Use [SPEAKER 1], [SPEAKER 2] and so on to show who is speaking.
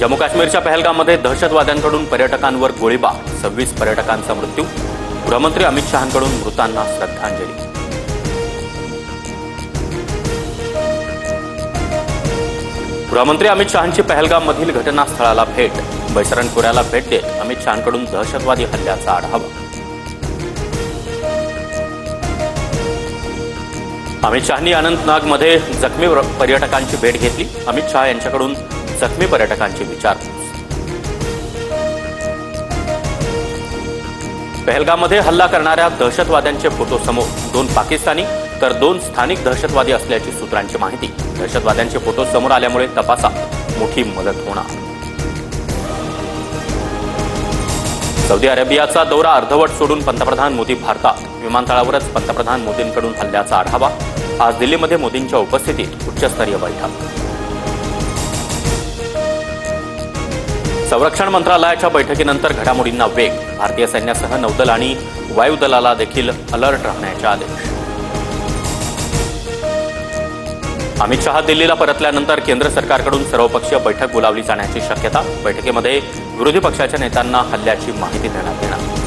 [SPEAKER 1] जम्मू काश्मीरच्या पहलगाममध्ये दहशतवाद्यांकडून पर्यटकांवर गोळीबार, 26 पर्यटकांचा मृत्यू. गृहमंत्री अमित शहांकडून मृतांना श्रद्धांजली. गृहमंत्री अमित शहांची पहलगाममधील घटनास्थळाला भेट. बैसरण खोऱ्याला भेट देत अमित शहांकडून दहशतवादी हल्ल्याचा आढावा. अमित शहांनी अनंतनागमध्ये जखमी पर्यटकांची भेट घेतली. अमित शहा यांच्याकडून जखमी पर्यटकांची विचारपूस. पहलगाममध्ये हल्ला करणाऱ्या दहशतवाद्यांचे फोटो समोर. 2 पाकिस्तानी तर 2 स्थानिक दहशतवादी असल्याची सूत्रांची माहिती. दहशतवाद्यांचे फोटो समोर आल्यामुळे तपासात मोठी मदत होणार. सौदी अरेबियाचा दौरा अर्धवट सोडून पंतप्रधान मोदी भारतात. विमानतळावरच पंतप्रधान मोदींकडून हल्ल्याचा आढावा. आज दिल्लीमध्ये मोदींच्या उपस्थितीत उच्चस्तरीय बैठक. संरक्षण मंत्रालयाच्या बैठकीनंतर घडामोडींना वेग. भारतीय सैन्यासह नौदल आणि वायुदलाला देखील अलर्ट राहण्याचे आदेश. अमित शहा दिल्लीला परतल्यानंतर केंद्र सरकारकडून सर्वपक्षीय बैठक बोलावली जाण्याची शक्यता. बैठकीमध्ये विरोधी पक्षाच्या नेत्यांना हल्ल्याची माहिती देण्यात येणार.